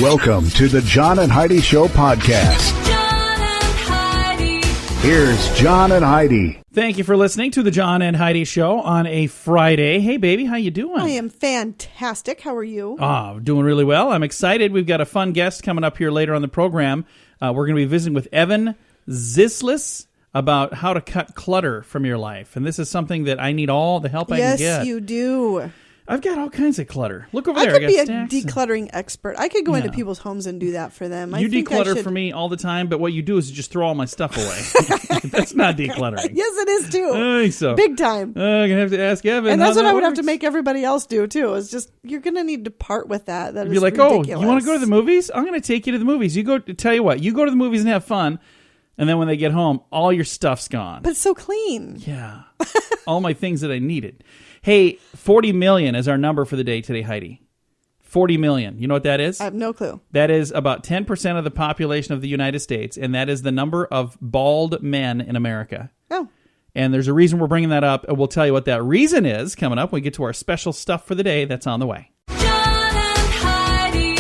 Welcome to the John and Heidi Show podcast. John and Heidi. Here's John and Heidi. Thank you for listening to the John and Heidi Show on a Friday. Hey, baby, how you doing? I am fantastic. How are you? Doing really well. I'm excited. We've got a fun guest coming up here later on the program. We're going to be visiting with Evan Zislis about how to cut clutter from your life. And this is something that I need all the help I can get. Yes, you do. I've got all kinds of clutter. Look over I there. could be a stacks. decluttering expert. I could go into people's homes and do that for them. You declutter for me all the time, but what you do is you just throw all my stuff away. That's not decluttering. Yes, it is too. I think so. Big time. I'm going to have to ask Evan. And that's how what that I would have to works. make everybody else do too. Is just you're going to need to part with that. That You'd is be like, ridiculous. oh, you want to go to the movies? I'm going to take you to the movies. You go. Tell you what, you go to the movies and have fun, and then when they get home, all your stuff's gone. But it's so clean. Yeah, all my things that I needed. Hey, 40 million is our number for the day today, Heidi. 40 million. You know what that is? I have no clue. That is about 10% of the population of the United States, and that is the number of bald men in America. Oh. And there's a reason we're bringing that up, and we'll tell you what that reason is coming up when we get to our special stuff for the day that's on the way. John and Heidi.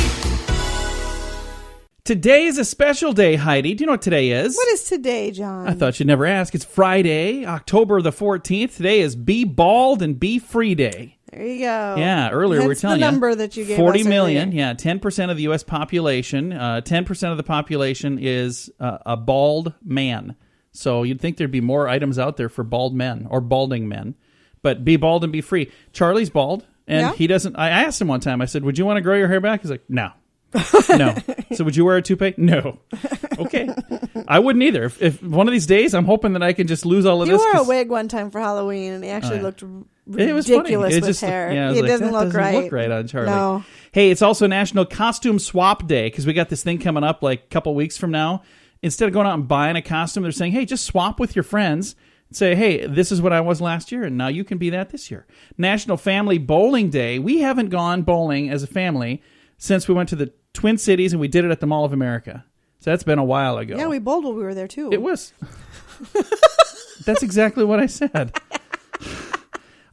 Today is a special day, Heidi. Do you know what today is? What is today, John? I thought you'd never ask. It's Friday, October the 14th. Today is Be Bald and Be Free Day. There you go. Yeah, earlier we were Hence telling the you. number that you gave 40 us million, earlier. yeah, 10% of the U.S. population. 10% of the population is a bald man. So you'd think there'd be more items out there for bald men or balding men. But be bald and be free. Charlie's bald, and Yeah? he doesn't. I asked him one time, I said, would you want to grow your hair back? He's like, no. No. So would you wear a toupee? No. Okay. I wouldn't either. If one of these days, I'm hoping that I can just lose all of You this. wore a 'cause wig one time for Halloween, and he actually looked it was funny. ridiculous It with just, hair. yeah, I was It like, doesn't that look right. look right on Charlie. No. Hey, it's also National Costume Swap Day because we got this thing coming up like a couple weeks from now. Instead of going out and buying a costume, they're saying, hey, just swap with your friends. Say, hey, this is what I was last year, and now you can be that this year. National Family Bowling Day. We haven't gone bowling as a family since we went to the Twin Cities, and we did it at the Mall of America. So that's been a while ago. Yeah, we bowled while we were there too. It was. That's exactly what I said.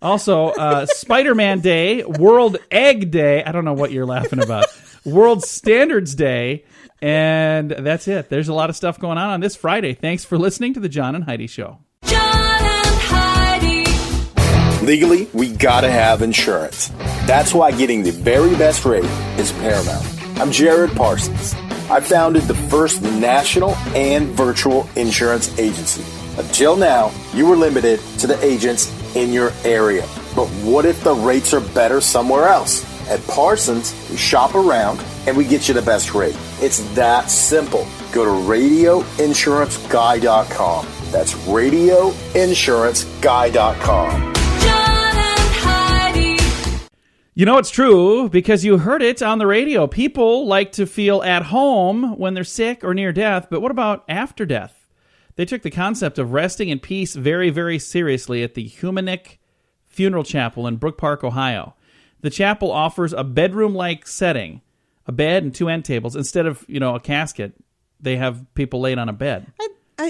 Also, Spider-Man Day, World Egg Day. I don't know what you're laughing about. World Standards Day. And that's it. There's a lot of stuff going on this Friday. Thanks for listening to the John and Heidi Show. John and Heidi. Legally, we gotta have insurance. That's why getting the very best rate is paramount. I'm Jared Parsons. I founded the first national and virtual insurance agency. Until now, you were limited to the agents in your area. But what if the rates are better somewhere else? At Parsons, we shop around and we get you the best rate. It's that simple. Go to radioinsuranceguy.com. That's radioinsuranceguy.com. John and Heidi. You know it's true because you heard it on the radio. People like to feel at home when they're sick or near death, but what about after death? They took the concept of resting in peace very, very seriously at the Humanic Funeral Chapel in Brook Park, Ohio. The chapel offers a bedroom-like setting, a bed and two end tables. Instead of, a casket, they have people laid on a bed.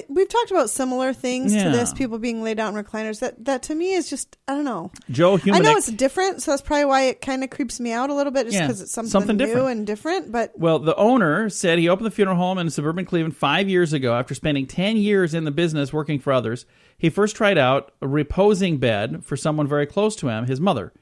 We've talked about similar things Yeah. to this, people being laid out in recliners. That to me is just, I don't know. Joe I know Humanic. it's different, so that's probably why it kind of creeps me out a little bit, just Yeah, because it's something something new different. and different. But Well, the owner said he opened the funeral home in suburban Cleveland 5 years ago after spending 10 years in the business working for others. He first tried out a reposing bed for someone very close to him, his mother.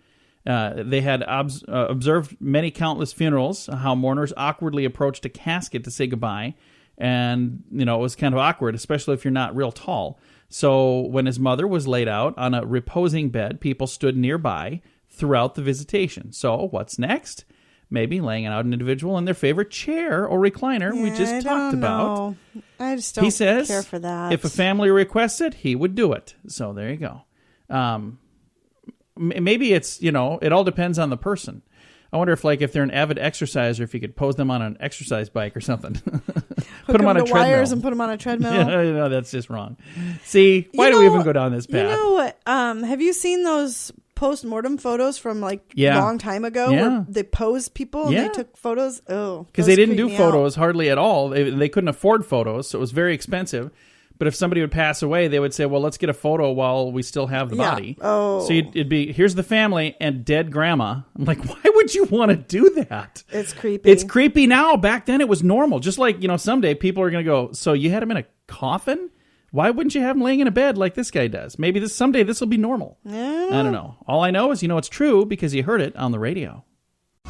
They had observed many countless funerals, how mourners awkwardly approached a casket to say goodbye. And, it was kind of awkward, especially if you're not real tall. So when his mother was laid out on a reposing bed, people stood nearby throughout the visitation. So what's next? Maybe laying out an individual in their favorite chair or recliner we just I talked don't about. know. I just don't He says care for that. if a family requests it, he would do it. So there you go. Maybe it's, it all depends on the person. I wonder if they're an avid exerciser, if you could pose them on an exercise bike or something. Put them on a to treadmill. wires and put them on a treadmill. Yeah, that's just wrong. See, why do we even go down this path? Have you seen those post-mortem photos from a Yeah. long time ago Yeah. where they posed people and Yeah. they took photos? Oh, Because those they didn't creep do me photos hardly at all. They couldn't afford photos, so it was very expensive. But if somebody would pass away, they would say, well, let's get a photo while we still have the body. Oh. So it'd be, here's the family and dead grandma. I'm like, why would you want to do that? It's creepy. It's creepy now. Back then it was normal. Just like, someday people are going to go, so you had him in a coffin? Why wouldn't you have him laying in a bed like this guy does? Maybe someday this will be normal. Yeah. I don't know. All I know is it's true because you heard it on the radio.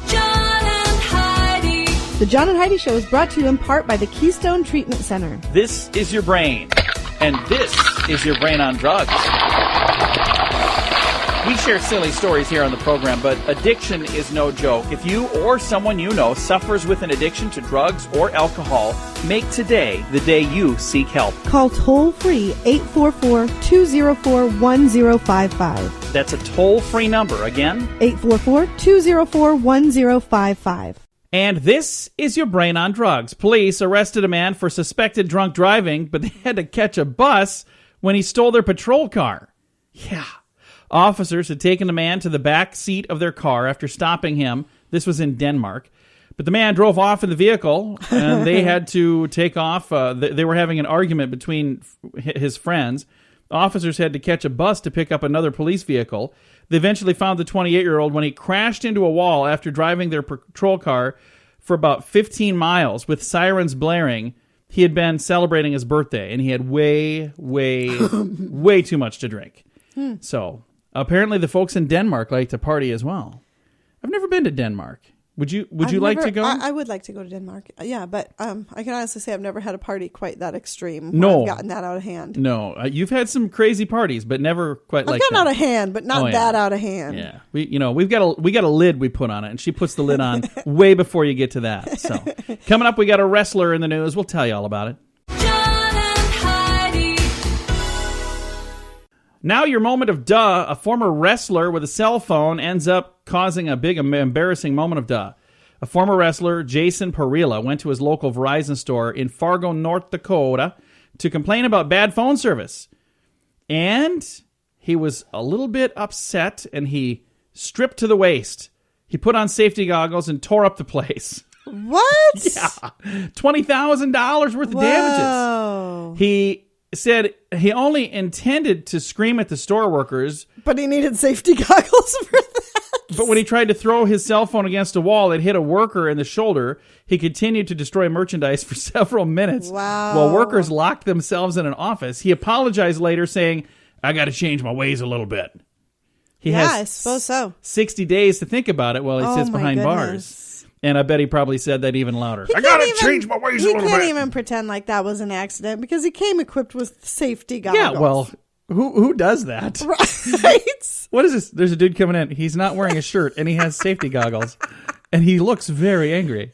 John and Heidi. The John and Heidi Show is brought to you in part by the Keystone Treatment Center. This is your brain, and this is your brain on drugs. We share silly stories here on the program, but addiction is no joke. If you or someone you know suffers with an addiction to drugs or alcohol, make today the day you seek help. Call toll-free 844-204-1055. That's a toll-free number. Again, 844-204-1055. And this is your brain on drugs. Police arrested a man for suspected drunk driving, but they had to catch a bus when he stole their patrol car. Yeah. Officers had taken the man to the back seat of their car after stopping him. This was in Denmark. But the man drove off in the vehicle, and they had to take off. They were having an argument between his friends. Officers had to catch a bus to pick up another police vehicle. They eventually found the 28-year-old when he crashed into a wall after driving their patrol car for about 15 miles with sirens blaring. He had been celebrating his birthday, and he had way, way, way too much to drink. So apparently the folks in Denmark like to party as well. I've never been to Denmark. Would you like to go? I would like to go to Denmark. Yeah, but I can honestly say I've never had a party quite that extreme. No. I've gotten that out of hand. No, you've had some crazy parties, but never quite like that. I've gotten out of hand, but not that out of hand. Yeah, we've got a lid we put on it, and she puts the lid on way before you get to that. So coming up, we got a wrestler in the news. We'll tell you all about it. John and Heidi. Now your moment of duh. A former wrestler with a cell phone ends up causing a big embarrassing moment of duh. A former wrestler, Jason Parilla, went to his local Verizon store in Fargo, North Dakota to complain about bad phone service. And he was a little bit upset, and he stripped to the waist. He put on safety goggles and tore up the place. What? Yeah. $20,000 worth of damages. He said he only intended to scream at the store workers. But he needed safety goggles for that. But when he tried to throw his cell phone against a wall, it hit a worker in the shoulder. He continued to destroy merchandise for several minutes. Wow. While workers locked themselves in an office. He apologized later, saying, I got to change my ways a little bit. I suppose so. 60 days to think about it while he sits my behind goodness. bars. And I bet he probably said that even louder. I got to change my ways a little bit. He can't even pretend like that was an accident because he came equipped with safety goggles. Yeah, well, who does that? Right? What is this? There's a dude coming in. He's not wearing a shirt, and he has safety goggles. And he looks very angry.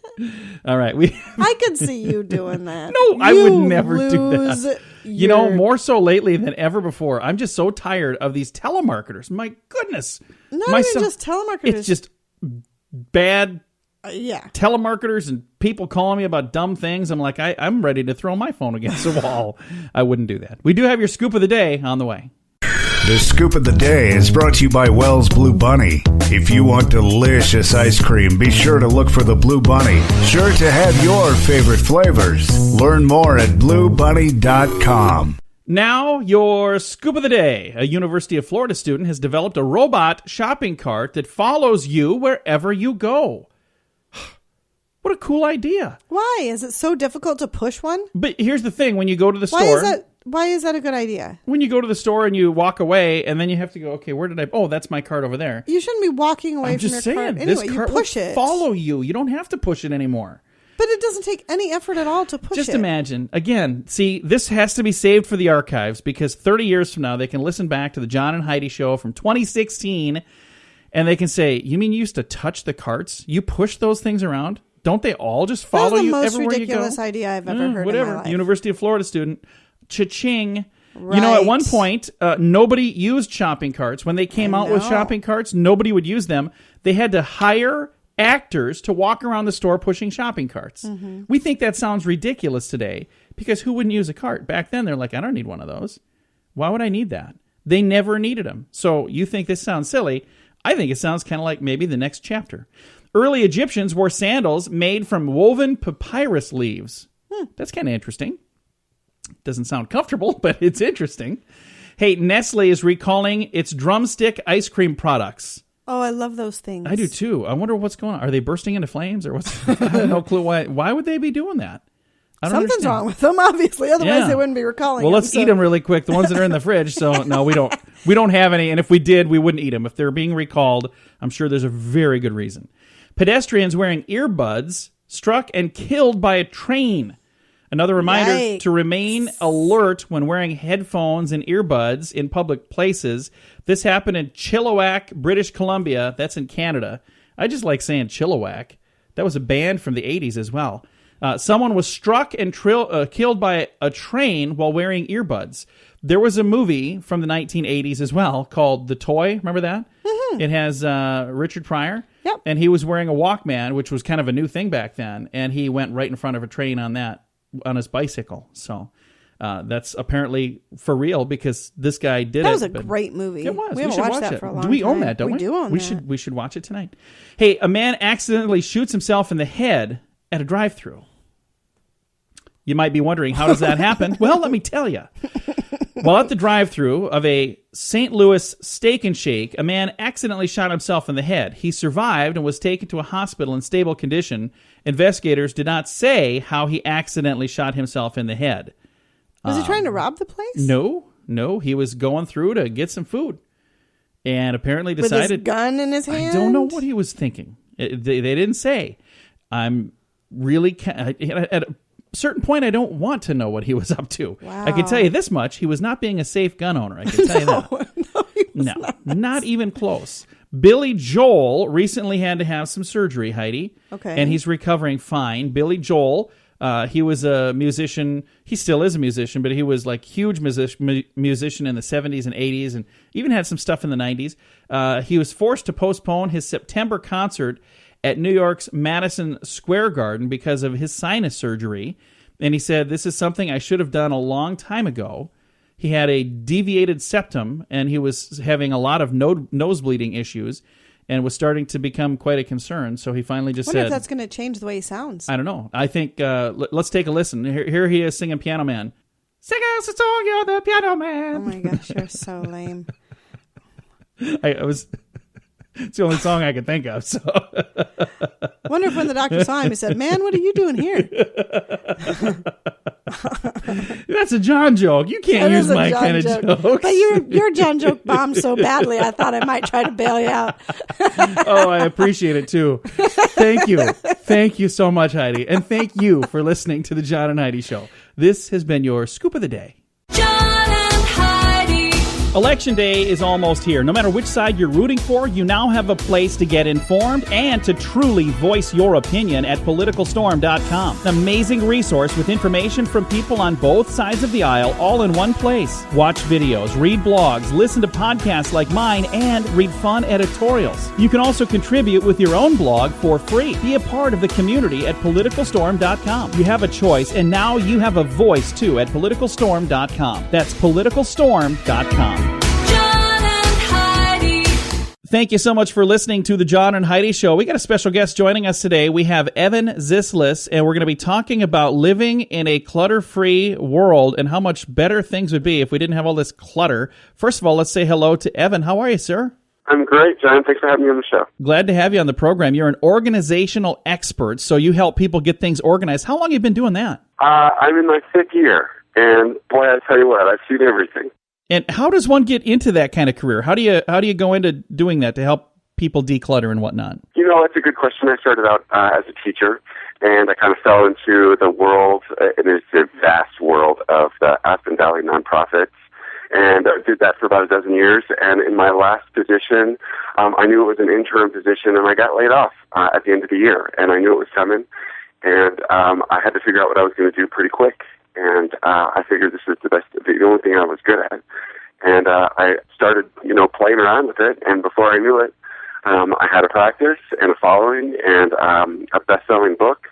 All right. I could see you doing that. No, I would never do that. You more so lately than ever before. I'm just so tired of these telemarketers. My goodness. Not even just telemarketers. It's just bad yeah. telemarketers and people calling me about dumb things. I'm like, I'm ready to throw my phone against the wall. I wouldn't do that. We do have your scoop of the day on the way. The Scoop of the Day is brought to you by Wells Blue Bunny. If you want delicious ice cream, be sure to look for the Blue Bunny. Sure to have your favorite flavors. Learn more at bluebunny.com. Now, your scoop of the day. A University of Florida student has developed a robot shopping cart that follows you wherever you go. What a cool idea. Why? Is it so difficult to push one? But here's the thing. When you go to the store... Why is that a good idea? When you go to the store and you walk away, and then you have to go, okay, where did I... Oh, that's my cart over there. You shouldn't be walking away from your cart. Anyway, this cart you push will it. follow you. You don't have to push it anymore. But it doesn't take any effort at all to push it. Just imagine. Again, see, this has to be saved for the archives because 30 years from now, they can listen back to the John and Heidi show from 2016, and they can say, you mean you used to touch the carts? You push those things around? Don't they all just follow you everywhere you go? That's the most ridiculous idea I've ever heard whatever. in my life. University of Florida student. Cha-ching. Right. You know, at one point, nobody used shopping carts. When they came out with shopping carts, nobody would use them. They had to hire actors to walk around the store pushing shopping carts. Mm-hmm. We think that sounds ridiculous today because who wouldn't use a cart? Back then, they're like, I don't need one of those. Why would I need that? They never needed them. So you think this sounds silly. I think it sounds kind of like maybe the next chapter. Early Egyptians wore sandals made from woven papyrus leaves. That's kind of interesting. Doesn't sound comfortable, but it's interesting. Hey, Nestle is recalling its drumstick ice cream products. Oh, I love those things. I do too. I wonder what's going on. Are they bursting into flames or what's? I have no clue why. Why would they be doing that? I don't Something's understand. wrong with them, obviously. Otherwise, Yeah. they wouldn't be recalling Well, them. let's eat them really quick. The ones that are in the fridge. So no, we don't. We don't have any. And if we did, we wouldn't eat them. If they're being recalled, I'm sure there's a very good reason. Pedestrians wearing earbuds struck and killed by a train. Another reminder Yikes. to remain alert when wearing headphones and earbuds in public places. This happened in Chilliwack, British Columbia. That's in Canada. I just like saying Chilliwack. That was a band from the 80s as well. Someone was struck and killed by a train while wearing earbuds. There was a movie from the 1980s as well called The Toy. Remember that? Mm-hmm. It has Richard Pryor. Yep. And he was wearing a Walkman, which was kind of a new thing back then. And he went right in front of a train on his bicycle. So that's apparently for real because this guy did it. That was a great movie. It was. We haven't should watched watch that it. for a long time. We own that, don't we? We do own that. We should watch it tonight. Hey, a man accidentally shoots himself in the head at a drive-thru. You might be wondering, how does that happen? Well, let me tell you. While at the drive-thru of a St. Louis Steak and Shake, a man accidentally shot himself in the head. He survived and was taken to a hospital in stable condition. Investigators did not say how he accidentally shot himself in the head. Was he trying to rob the place? No, he was going through to get some food, and apparently With decided his gun in his hand? I don't know what he was thinking. They didn't say. I'm really at a certain point, I don't want to know what he was up to. Wow. I can tell you this much: he was not being a safe gun owner. I can tell you that. No, he was No, not even close. Billy Joel recently had to have some surgery, Heidi. Okay. And he's recovering fine. Billy Joel, he was a musician. He still is a musician, but he was like huge musician in the 70s and 80s and even had some stuff in the 90s. He was forced to postpone his September concert at New York's Madison Square Garden because of his sinus surgery. And he said, "This is something I should have done a long time ago." He had a deviated septum, and he was having a lot of nosebleeding issues and was starting to become quite a concern. So he finally just I wonder said... if that's going to change the way he sounds. I don't know. I think, let's take a listen. Here he is singing Piano Man. Sing us a song, you're the piano man. Oh my gosh, you're so lame. It's the only song I could think of. So Wonder if when the doctor saw him, he said, "Man, what are you doing here?" that's a John joke. You can't That use is a my John kind of joke. jokes. But your John joke bombed so badly, I thought I might try to bail you out. Oh, I appreciate it too. Thank you. Thank you so much, Heidi. And thank you for listening to the John and Heidi Show. This has been your Scoop of the Day. John and Heidi. Election day is almost here. No matter which side you're rooting for, you now have a place to get informed and to truly voice your opinion at PoliticalStorm.com. An amazing resource with information from people on both sides of the aisle all in one place. Watch videos, read blogs, listen to podcasts like mine, and read fun editorials. You can also contribute with your own blog for free. Be a part of the community at PoliticalStorm.com. You have a choice, and now you have a voice too at PoliticalStorm.com. That's PoliticalStorm.com. John and Heidi. Thank you so much for listening to the John and Heidi Show. We got a special guest joining us today. We have Evan Zislis, and we're going to be talking about living in a clutter-free world and how much better things would be if we didn't have all this clutter. First of all, let's say hello to Evan. How are you, sir? I'm great, John. Thanks for having me on the show. Glad to have you on the program. You're an organizational expert, so you help people get things organized. How long have you been doing that? I'm in my 5th year, and boy, I tell you what, I've seen everything. And how does one get into that kind of career? How do you go into doing that to help people declutter and whatnot? You know, that's a good question. I started out as a teacher, and I kind of fell into the world, it is a vast world of the Aspen Valley nonprofits, and I did that for about a dozen years. And in my last position, I knew it was an interim position, and I got laid off at the end of the year, and I knew it was coming, and I had to figure out what I was going to do pretty quick. And I figured this was the only thing I was good at. And I started, playing around with it. And before I knew it, I had a practice and a following and a best-selling book.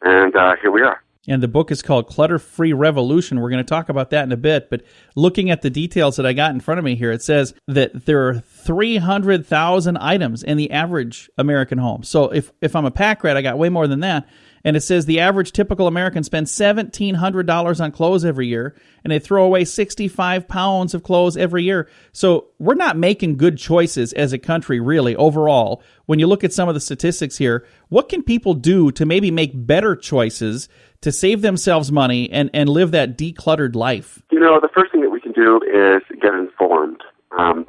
And here we are. And the book is called ClutterFree Revolution. We're going to talk about that in a bit. But looking at the details that I got in front of me here, it says that there are 300,000 items in the average American home. So if I'm a pack rat, I got way more than that. And it says the average typical American spends $1,700 on clothes every year, and they throw away 65 pounds of clothes every year. So we're not making good choices as a country, really, overall. When you look at some of the statistics here, what can people do to maybe make better choices to save themselves money and live that decluttered life? You know, the first thing that we can do is get informed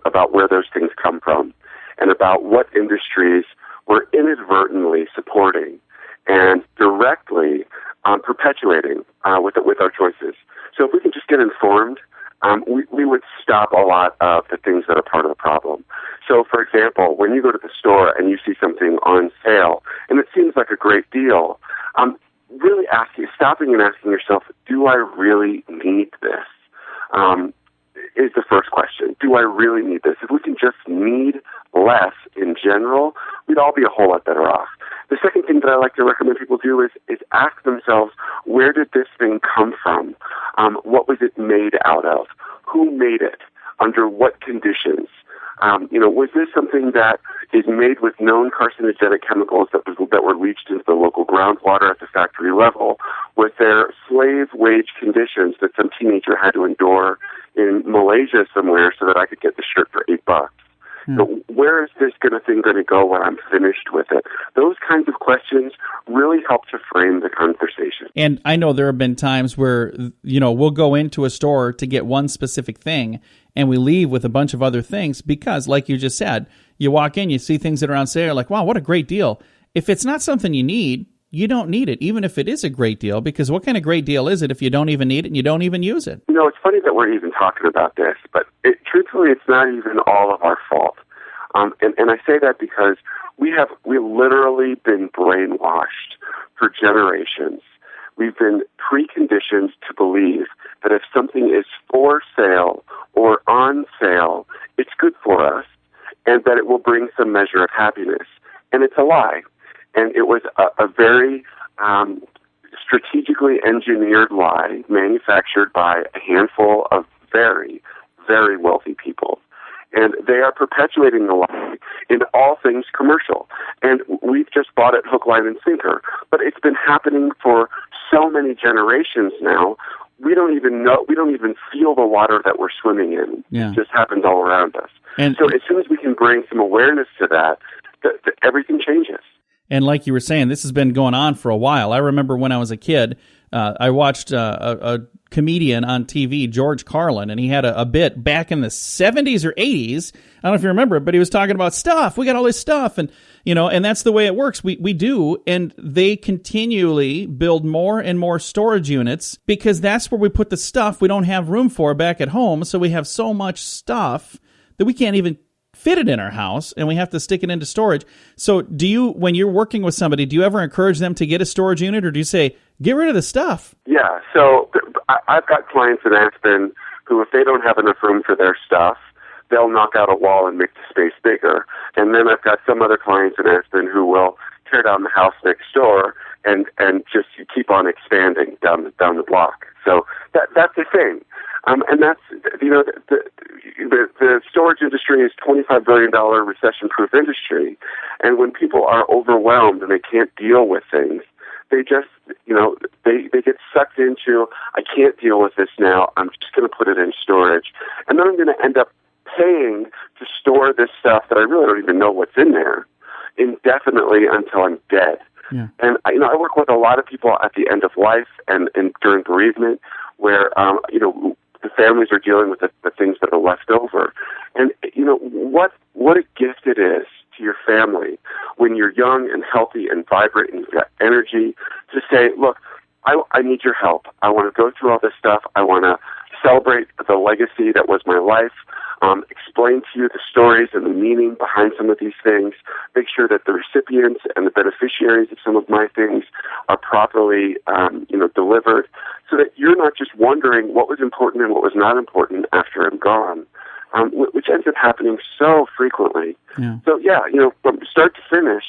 about where those things come from and about what industries we're inadvertently supporting and directly perpetuating with our choices. So if we can just get informed, we would stop a lot of the things that are part of the problem. So, for example, when you go to the store and you see something on sale and it seems like a great deal, really stopping and asking yourself, do I really need this? Is the first question. Do I really need this? If we can just need less in general, we'd all be a whole lot better off. The second thing that I like to recommend people do is ask themselves, where did this thing come from? What was it made out of? Who made it? Under what conditions? Was this something that is made with known carcinogenic chemicals that were leached into the local groundwater at the factory level? Was there slave wage conditions that some teenager had to endure in Malaysia somewhere so that I could get the shirt for $8? So where is this thing going to go when I'm finished with it? Those kinds of questions really help to frame the conversation. And I know there have been times where, we'll go into a store to get one specific thing and we leave with a bunch of other things because, like you just said, you walk in, you see things that are on sale, you're like, wow, what a great deal. If it's not something you need, you don't need it, even if it is a great deal, because what kind of great deal is it if you don't even need it and you don't even use it? It's funny that we're even talking about this, but truthfully, it's not even all of our fault. And I say that because we've literally been brainwashed for generations. We've been preconditioned to believe that if something is for sale or on sale, it's good for us and that it will bring some measure of happiness. And it's a lie. And it was a very strategically engineered lie manufactured by a handful of very, very wealthy people. And they are perpetuating the lie in all things commercial. And we've just bought it hook, line, and sinker. But it's been happening for so many generations now, we don't even feel the water that we're swimming in. Yeah. It just happens all around us. And so as soon as we can bring some awareness to that, everything changes. And like you were saying, this has been going on for a while. I remember when I was a kid, I watched a comedian on TV, George Carlin, and he had a bit back in the 70s or 80s. I don't know if you remember it, but he was talking about stuff. We got all this stuff. And, and that's the way it works. We do. And they continually build more and more storage units because that's where we put the stuff we don't have room for back at home. So we have so much stuff that we can't even fit it in our house, and we have to stick it into storage. So when you're working with somebody, do you ever encourage them to get a storage unit, or do you say, get rid of the stuff? Yeah, so I've got clients in Aspen who, if they don't have enough room for their stuff, they'll knock out a wall and make the space bigger. And then I've got some other clients in Aspen who will tear down the house next door and just keep on expanding down the block. So that's the thing. And that's, the storage industry is $25 billion recession-proof industry. And when people are overwhelmed and they can't deal with things, they just, they get sucked into, I can't deal with this now, I'm just going to put it in storage. And then I'm going to end up paying to store this stuff that I really don't even know what's in there indefinitely until I'm dead. Yeah. And, I work with a lot of people at the end of life and during bereavement where, the families are dealing with the things that are left over. And, what a gift it is to your family when you're young and healthy and vibrant and you've got energy to say, look, I need your help. I want to go through all this stuff. I want to celebrate the legacy that was my life, explain to you the stories and the meaning behind some of these things, make sure that the recipients and the beneficiaries of some of my things are properly, delivered, so that you're not just wondering what was important and what was not important after I'm gone, which ends up happening so frequently. Yeah. So, from start to finish,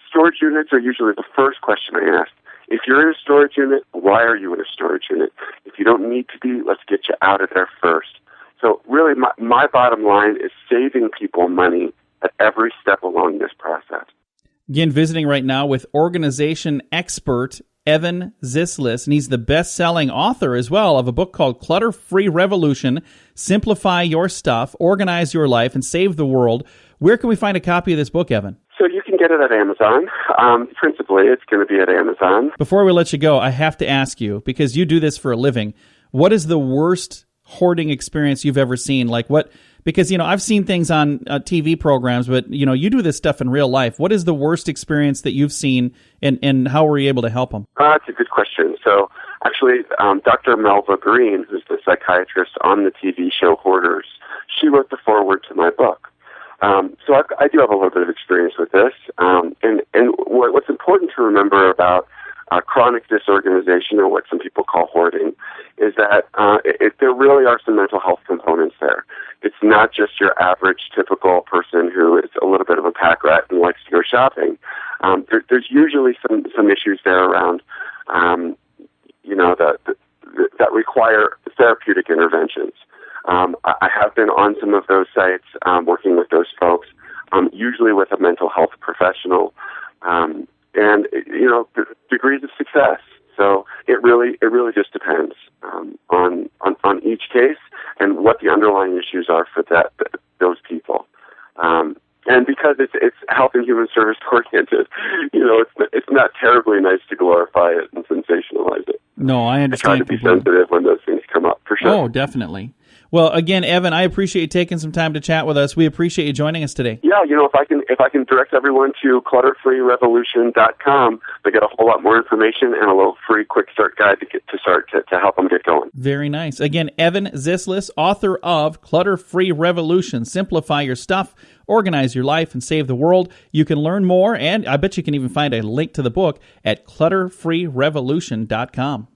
storage units are usually the first question I ask. If you're in a storage unit, why are you in a storage unit? If you don't need to be, let's get you out of there first. So really, my bottom line is saving people money at every step along this process. Again, visiting right now with organization expert Evan Zislis, and he's the best-selling author as well of a book called ClutterFree Revolution, Simplify Your Stuff, Organize Your Life, and Save the World. Where can we find a copy of this book, Evan? So you can get it at Amazon. Principally, it's going to be at Amazon. Before we let you go, I have to ask you, because you do this for a living, what is the worst hoarding experience you've ever seen? Like what? Because, I've seen things on TV programs, but, you do this stuff in real life. What is the worst experience that you've seen, and how were you able to help them? That's a good question. So actually, Dr. Melva Green, who's the psychiatrist on the TV show Hoarders, she wrote the foreword to my book. So I do have a little bit of experience with this. And what's important to remember about chronic disorganization, or what some people call hoarding, is that there really are some mental health components there. It's not just your average typical person who is a little bit of a pack rat and likes to go shopping. There's usually some issues there around, that require therapeutic interventions. I have been on some of those sites working with those folks, usually with a mental health professional, and degrees of success. So it really just depends on each case and what the underlying issues are for those people. And because it's health and human service oriented, it's not terribly nice to glorify it and sensationalize it. No, I understand. I try to be sensitive when those things come up, for sure. Oh, definitely. Well, again, Evan, I appreciate you taking some time to chat with us. We appreciate you joining us today. Yeah, if I can direct everyone to ClutterFreeRevolution.com, they get a whole lot more information and a little free quick start guide to help them get going. Very nice. Again, Evan Zislis, author of ClutterFree Revolution, Simplify Your Stuff, Organize Your Life, and Save the World. You can learn more, and I bet you can even find a link to the book at ClutterFreeRevolution.com.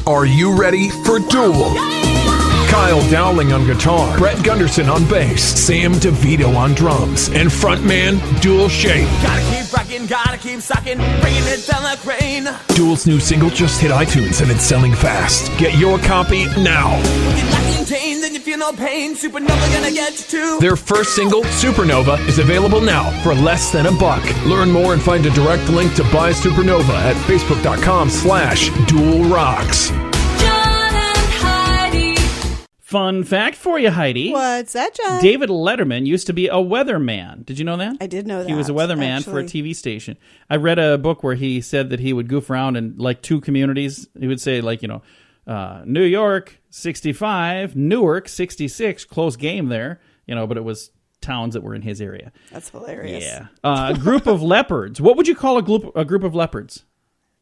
Are you ready for Duel? Kyle Dowling on guitar, Brett Gunderson on bass, Sam DeVito on drums, and frontman Duel Shape. Gotta keep rocking, gotta keep sucking, bringing it down like rain. Duel's new single just hit iTunes and it's selling fast. Get your copy now. You're not contained, then you feel no pain. Supernova gonna get you too. Their first single, Supernova, is available now for less than $1. Learn more and find a direct link to buy Supernova at facebook.com/DuelRocks. Fun fact for you, Heidi. What's that, John? David Letterman used to be a weatherman. Did you know that? I did know that. He was a weatherman for a TV station. I read a book where he said that he would goof around in like two communities. He would say New York 65, Newark 66, close game there. But it was towns that were in his area. That's hilarious. Yeah. A group of leopards. What would you call a group of leopards?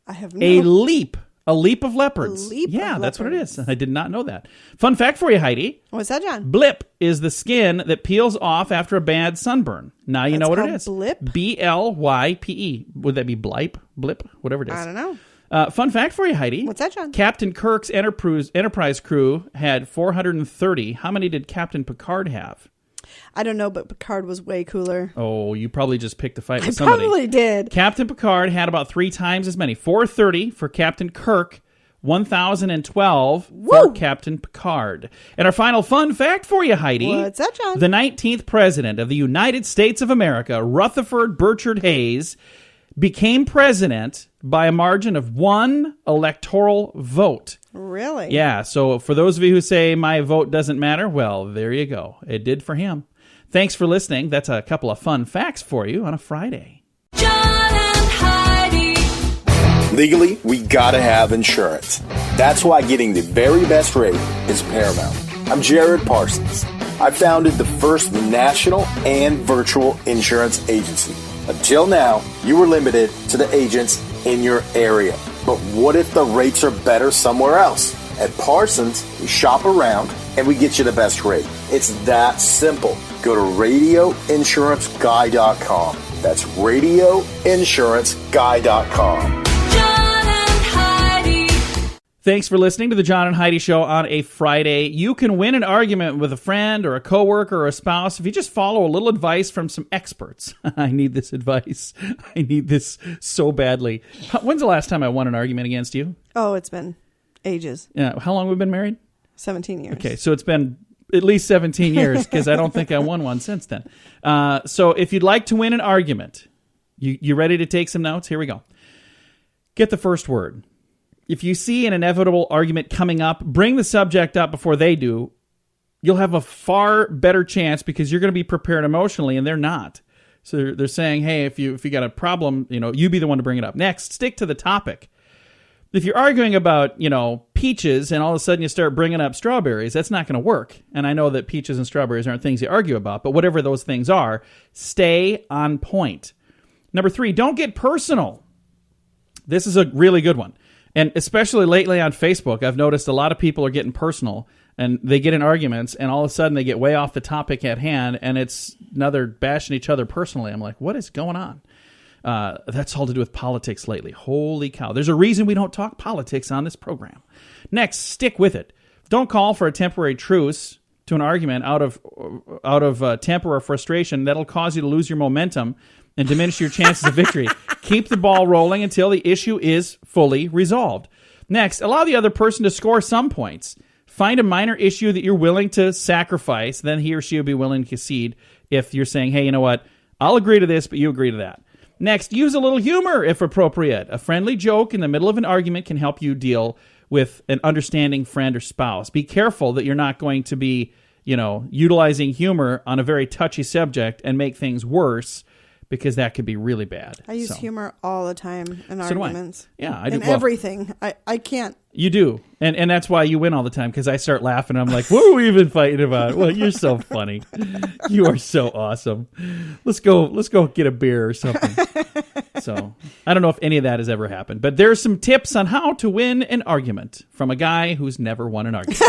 I have A leap. A leap of leopards. A leap yeah, of that's what it leopards. is. I did not know that. Fun fact for you, Heidi. What's that, John? Blip is the skin that peels off after a bad sunburn. Now you know what it is. Blip? BLYPE. Would that be blipe? Blip? Whatever it is. I don't know. Fun fact for you, Heidi. What's that, John? Captain Kirk's Enterprise crew had 430. How many did Captain Picard have? I don't know, but Picard was way cooler. Oh, you probably just picked a fight with I somebody. probably did. Captain Picard had about 3 times as many. 430 for Captain Kirk. 1,012 for Captain Picard. And our final fun fact for you, Heidi. What's that, John? The 19th president of the United States of America, Rutherford Burchard Hayes, became president by a margin of 1 electoral vote. Really? Yeah, so for those of you who say my vote doesn't matter, well, there you go. It did for him. Thanks for listening. That's a couple of fun facts for you on a Friday. Legally, we gotta have insurance. That's why getting the very best rate is paramount. I'm Jared Parsons. I founded the first national and virtual insurance agency. Until now, you were limited to the agents in your area. But what if the rates are better somewhere else? At Parsons, we shop around and we get you the best rate. It's that simple. Go to radioinsuranceguy.com. That's radioinsuranceguy.com. Thanks for listening to the John and Heidi Show on a Friday. You can win an argument with a friend or a coworker or a spouse if you just follow a little advice from some experts. I need this advice. I need this so badly. When's the last time I won an argument against you? Oh, it's been ages. Yeah. How long have we been married? 17 years. Okay, so it's been at least 17 years because I don't think I won one since then. So if you'd like to win an argument, you ready to take some notes? Here we go. Get the first word. If you see an inevitable argument coming up, bring the subject up before they do. You'll have a far better chance because you're going to be prepared emotionally and they're not. So they're saying, hey, if you got a problem, you be the one to bring it up. Next, stick to the topic. If you're arguing about, peaches and all of a sudden you start bringing up strawberries, that's not going to work. And I know that peaches and strawberries aren't things you argue about, but whatever those things are, stay on point. Number 3, don't get personal. This is a really good one. And especially lately on Facebook, I've noticed a lot of people are getting personal and they get in arguments and all of a sudden they get way off the topic at hand and now they're bashing each other personally. I'm like, what is going on? That's all to do with politics lately. Holy cow. There's a reason we don't talk politics on this program. Next, stick with it. Don't call for a temporary truce to an argument out of temper or frustration. That'll cause you to lose your momentum and diminish your chances of victory. Keep the ball rolling until the issue is fully resolved. Next, allow the other person to score some points. Find a minor issue that you're willing to sacrifice. Then he or she will be willing to concede if you're saying, hey, you know what? I'll agree to this, but you agree to that. Next, use a little humor if appropriate. A friendly joke in the middle of an argument can help you deal with an understanding friend or spouse. Be careful that you're not going to be, utilizing humor on a very touchy subject and make things worse, because that could be really bad. I use humor all the time in arguments. Yeah, I do. In everything. I can't. You do. And that's why you win all the time, because I start laughing. And I'm like, what are we even fighting about? Well, you're so funny. You are so awesome. Let's go get a beer or something. So I don't know if any of that has ever happened. But there's some tips on how to win an argument from a guy who's never won an argument.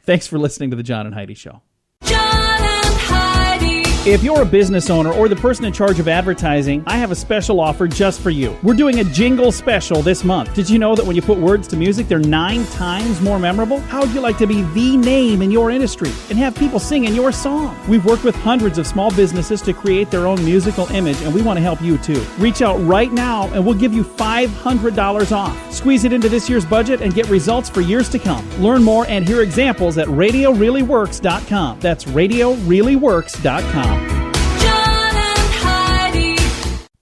Thanks for listening to the John and Heidi Show. John and Heidi. If you're a business owner or the person in charge of advertising, I have a special offer just for you. We're doing a jingle special this month. Did you know that when you put words to music, they're 9 times more memorable? How would you like to be the name in your industry and have people singing your song? We've worked with hundreds of small businesses to create their own musical image, and we want to help you too. Reach out right now and we'll give you $500 off. Squeeze it into this year's budget and get results for years to come. Learn more and hear examples at RadioReallyWorks.com. That's RadioReallyWorks.com.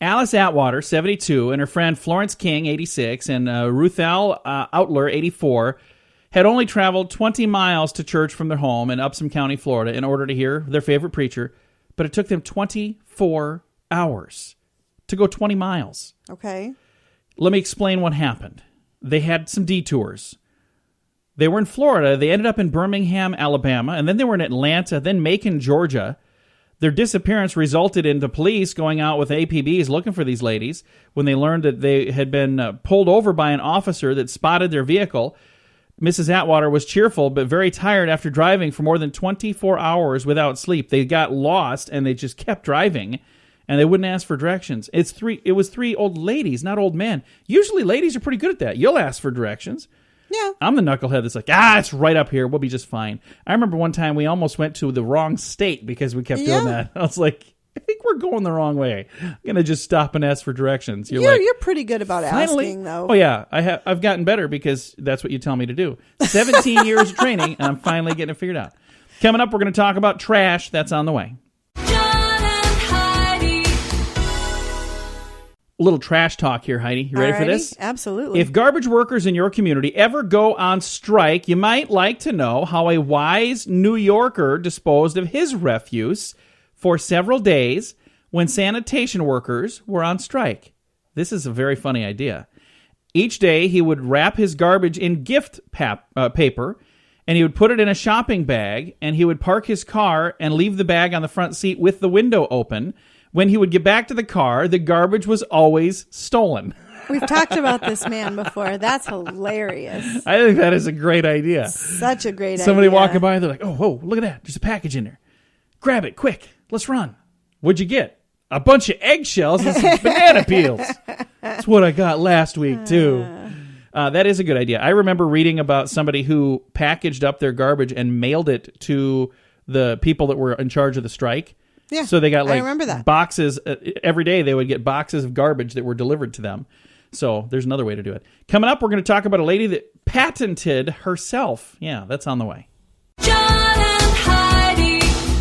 Alice Atwater, 72, and her friend Florence King, 86, and Ruthelle Outler, 84, had only traveled 20 miles to church from their home in Upshur County, Florida, in order to hear their favorite preacher, but it took them 24 hours to go 20 miles. Okay. Let me explain what happened. They had some detours. They were in Florida. They ended up in Birmingham, Alabama, and then they were in Atlanta, then Macon, Georgia. Their disappearance resulted in the police going out with APBs looking for these ladies. When they learned that they had been pulled over by an officer that spotted their vehicle, Mrs. Atwater was cheerful but very tired after driving for more than 24 hours without sleep. They got lost and they just kept driving, and they wouldn't ask for directions. It was 3 old ladies, not old men. Usually ladies are pretty good at that. You'll ask for directions. Yeah. I'm the knucklehead that's like, it's right up here. We'll be just fine. I remember one time we almost went to the wrong state because we kept doing that. I was like, I think we're going the wrong way. I'm going to just stop and ask for directions. You're pretty good about asking, though. Oh, yeah. I've gotten better because that's what you tell me to do. 17 years of training, and I'm finally getting it figured out. Coming up, we're going to talk about trash. That's on the way. A little trash talk here, Heidi. You ready for this? Absolutely. If garbage workers in your community ever go on strike, you might like to know how a wise New Yorker disposed of his refuse for several days when sanitation workers were on strike. This is a very funny idea. Each day, he would wrap his garbage in gift paper, and he would put it in a shopping bag, and he would park his car and leave the bag on the front seat with the window open. When he would get back to the car, the garbage was always stolen. We've talked about this man before. That's hilarious. I think that is a great idea. Such a great idea. Somebody walking by, they're like, oh, whoa, look at that. There's a package in there. Grab it, quick. Let's run. What'd you get? A bunch of eggshells and some banana peels. That's what I got last week, too. That is a good idea. I remember reading about somebody who packaged up their garbage and mailed it to the people that were in charge of the strike. Yeah, so they got I remember that. Boxes every day. They would get boxes of garbage that were delivered to them. So there's another way to do it. Coming up, we're going to talk about a lady that patented herself. Yeah, that's on the way. John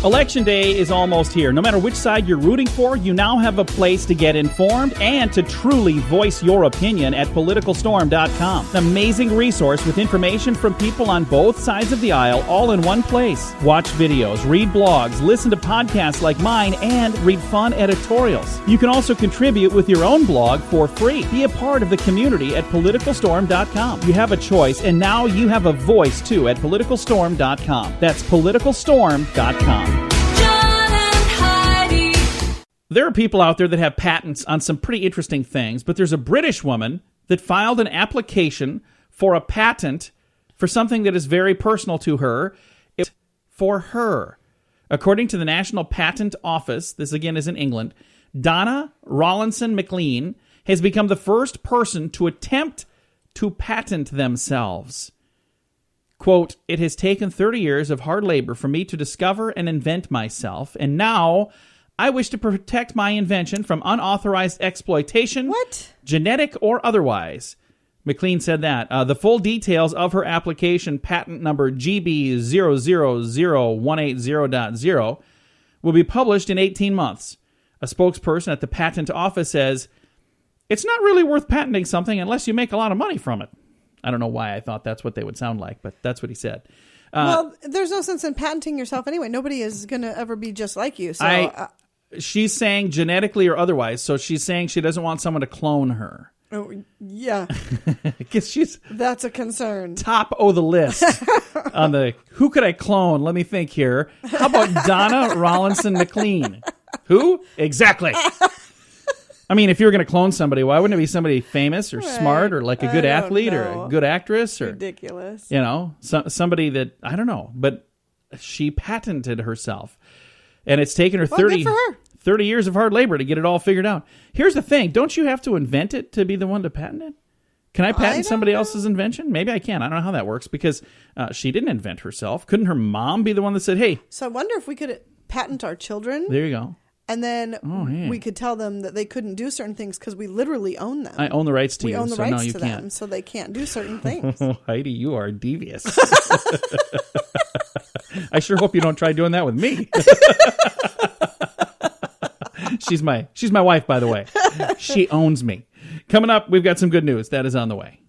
Election day is almost here. No matter which side you're rooting for, you now have a place to get informed and to truly voice your opinion at PoliticalStorm.com. An amazing resource with information from people on both sides of the aisle, all in one place. Watch videos, read blogs, listen to podcasts like mine, and read fun editorials. You can also contribute with your own blog for free. Be a part of the community at PoliticalStorm.com. You have a choice, and now you have a voice too at PoliticalStorm.com. That's PoliticalStorm.com. There are people out there that have patents on some pretty interesting things, but there's a British woman that filed an application for a patent for something that is very personal to her. It's for her. According to the National Patent Office, this again is in England, Donna Rawlinson McLean has become the first person to attempt to patent themselves. Quote, "It has taken 30 years of hard labor for me to discover and invent myself, and now I wish to protect my invention from unauthorized exploitation, genetic or otherwise." McLean said that. The full details of her application, patent number GB000180.0, will be published in 18 months. A spokesperson at the patent office says, "It's not really worth patenting something unless you make a lot of money from it." I don't know why I thought that's what they would sound like, but that's what he said. Well, there's no sense in patenting yourself anyway. Nobody is going to ever be just like you. So she's saying genetically or otherwise, so she's saying she doesn't want someone to clone her. Oh, yeah. Because she's that's a concern. Top of the list on the who could I clone? Let me think here. How about Donna Rawlinson McLean? Who? Exactly. I mean, if you were going to clone somebody, why wouldn't it be somebody famous or smart or like a good athlete or a good actress or ridiculous? You know, somebody that I don't know. But she patented herself, and it's taken her 30 years of hard labor to get it all figured out. Here's the thing: don't you have to invent it to be the one to patent it? Can I patent somebody else's invention? Maybe I can. I don't know how that works because she didn't invent herself. Couldn't her mom be the one that said, "Hey"? So I wonder if we could patent our children. There you go. And then we could tell them that they couldn't do certain things because we literally own them. I own the rights to we you. own the so rights no, you to can't. them, so they can't do certain things. Heidi, you are devious. I sure hope you don't try doing that with me. She's my wife, by the way. She owns me. Coming up, we've got some good news. That is on the way.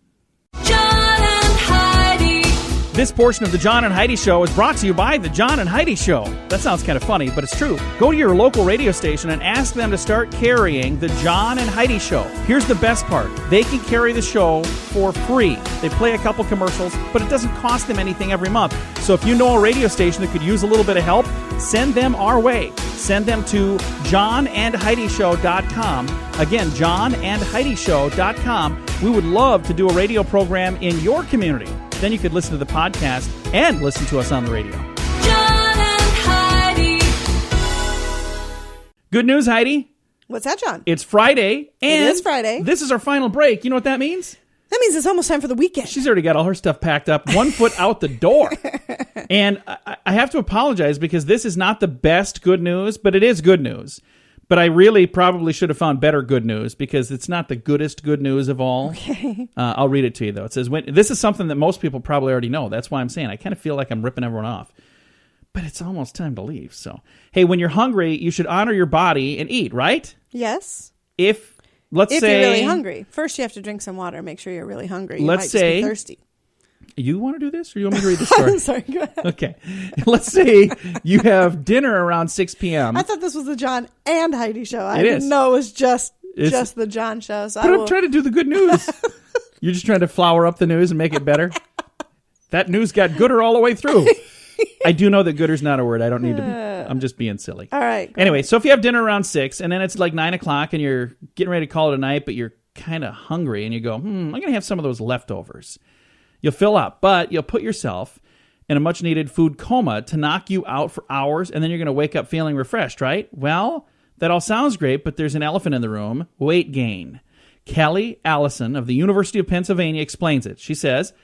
This portion of the John and Heidi Show is brought to you by the John and Heidi Show. That sounds kind of funny, but it's true. Go to your local radio station and ask them to start carrying the John and Heidi Show. Here's the best part. They can carry the show for free. They play a couple commercials, but it doesn't cost them anything every month. So if you know a radio station that could use a little bit of help, send them our way. Send them to johnandheidishow.com. Again, johnandheidishow.com. We would love to do a radio program in your community. Then you could listen to the podcast and listen to us on the radio. John and Heidi. Good news, Heidi. What's that, John? It's Friday. And it is Friday. This is our final break. You know what that means? That means it's almost time for the weekend. She's already got all her stuff packed up, 1 foot out the door. And I have to apologize because this is not the best good news, but it is good news. But I really probably should have found better good news because it's not the goodest good news of all. Okay. I'll read it to you, though. It says, this is something that most people probably already know. That's why I'm saying I kind of feel like I'm ripping everyone off. But it's almost time to leave. So, hey, when you're hungry, you should honor your body and eat, right? Yes. If you're really hungry. First, you have to drink some water. Make sure you're really hungry. You might just be thirsty. You want to do this, or you want me to read the story? Sorry, go ahead. Okay. Let's say you have dinner around 6 p.m. I thought this was the John and Heidi show. I didn't know it was just the John show. So I'm trying to do the good news. You're just trying to flower up the news and make it better? That news got gooder all the way through. I do know that gooder's not a word. I don't need to be. I'm just being silly. All right. Anyway, so if you have dinner around 6 and then it's like 9 o'clock and you're getting ready to call it a night, but you're kind of hungry and you go, I'm going to have some of those leftovers. You'll fill up, but you'll put yourself in a much-needed food coma to knock you out for hours, and then you're going to wake up feeling refreshed, right? Well, that all sounds great, but there's an elephant in the room, weight gain. Kelly Allison of the University of Pennsylvania explains it. She says,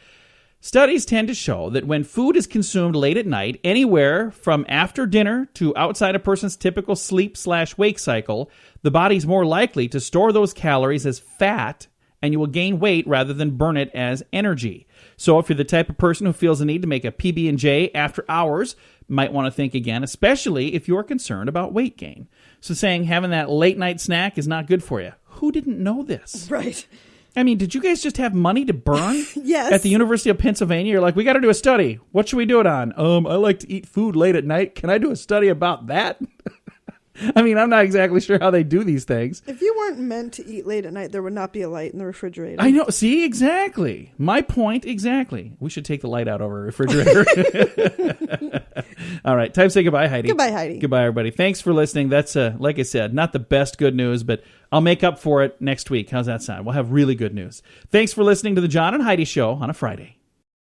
studies tend to show that when food is consumed late at night, anywhere from after dinner to outside a person's typical sleep/wake cycle, the body's more likely to store those calories as fat and you will gain weight rather than burn it as energy. So if you're the type of person who feels the need to make a PB&J after hours, might want to think again, especially if you're concerned about weight gain. So saying having that late night snack is not good for you. Who didn't know this? Right. I mean, did you guys just have money to burn? Yes. At the University of Pennsylvania, you're like, we got to do a study. What should we do it on? I like to eat food late at night. Can I do a study about that? I mean, I'm not exactly sure how they do these things. If you weren't meant to eat late at night, there would not be a light in the refrigerator. I know. See, exactly. My point, exactly. We should take the light out of our refrigerator. All right. Time to say goodbye, Heidi. Goodbye, Heidi. Goodbye, everybody. Thanks for listening. That's, like I said, not the best good news, but I'll make up for it next week. How's that sound? We'll have really good news. Thanks for listening to the John and Heidi Show on a Friday.